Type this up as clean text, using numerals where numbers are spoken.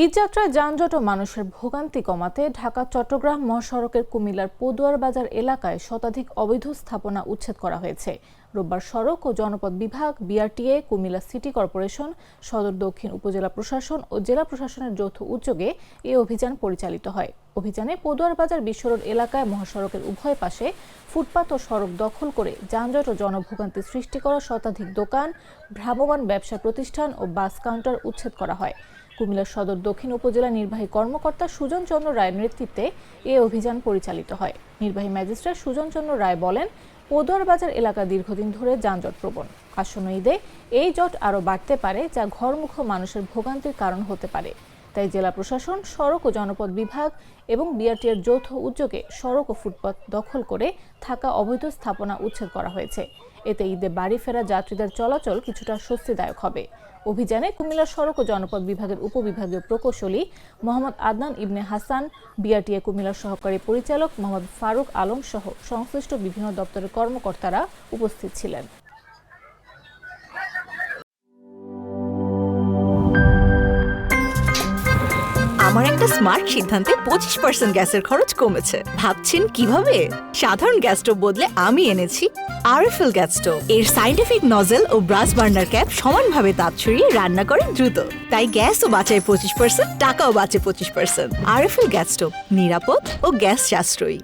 ঈদযাত্রায় যানজট ও মানুষের ভোগান্তি কমাতে ঢাকা চট্টগ্রাম মহাসড়কের কুমিল্লার পদুয়ার বাজার এলাকায় শতাধিক অবৈধ স্থাপনা উচ্ছেদ করা হয়েছে। রোববার সড়ক ও জনপথ বিভাগ, বিআরটিএ, কুমিল্লা সিটি কর্পোরেশন, সদর দক্ষিণ উপজেলা প্রশাসন ও জেলা প্রশাসনের যৌথ উদ্যোগে এ অভিযান পরিচালিত হয়। অভিযানে পদুয়ার বাজার বিশ্বরোড এলাকায় মহাসড়কের উভয় পাশে ফুটপাত ও সড়ক দখল করে যানজট ও জনভোগান্তি সৃষ্টি করা শতাধিক দোকান, ভ্রাম্যমাণ ব্যবসা প্রতিষ্ঠান ও বাস কাউন্টার উচ্ছেদ করা হয়। কুমিল্লা সদর দক্ষিণ উপজেলা নির্বাহী কর্মকর্তা সুজন চন্দ্র রায়ের নেতৃত্বে এ অভিযান পরিচালিত হয়। নির্বাহী ম্যাজিস্ট্রেট সুজন চন্দ্র রায় বলেন, পদুয়ার বাজার এলাকা দীর্ঘদিন ধরে যানজট প্রবণ। আসন্ন ঈদে এই জট আরও বাড়তে পারে, যা ঘরমুখো মানুষের ভোগান্তির কারণ হতে পারে। তাই জেলা প্রশাসন, সড়ক ও জনপথ বিভাগ এবং বিআরটিএর যৌথ উদ্যোগে সড়ক ও ফুটপাত দখল করে থাকা অবৈধ স্থাপনা উচ্ছেদ করা হয়েছে। এতে ঈদে বাড়ি ফেরা যাত্রীদের চলাচল কিছুটা স্বস্তিদায়ক হবে। অভিযানে কুমিল্লা সড়ক ও জনপথ বিভাগের উপবিভাগীয় প্রকৌশলী মোহাম্মদ আদনান ইবনে হাসান, বিআরটিএ কুমিল্লার সহকারী পরিচালক মোহাম্মদ ফারুক আলম সহ সংশ্লিষ্ট বিভিন্ন দপ্তরের কর্মকর্তারা উপস্থিত ছিলেন। আমার একটা স্মার্ট সিদ্ধান্তে 25% গ্যাসের খরচ কমেছে। ভাবছেন কিভাবে? সাধারণ গ্যাস স্টোভ বদলে আমি এনেছি আরএফএল গ্যাস স্টোভ। এর সাইন্টিফিক নজল ও ব্রাস বার্নার ক্যাপ সমানভাবে তাপ ছড়িয়ে রান্না করে দ্রুত। তাই গ্যাসও বাঁচায় 25%, টাকাও বাঁচে 25%। আরএফএল গ্যাস স্টোভ নিরাপদ ও গ্যাস সাশ্রয়ী।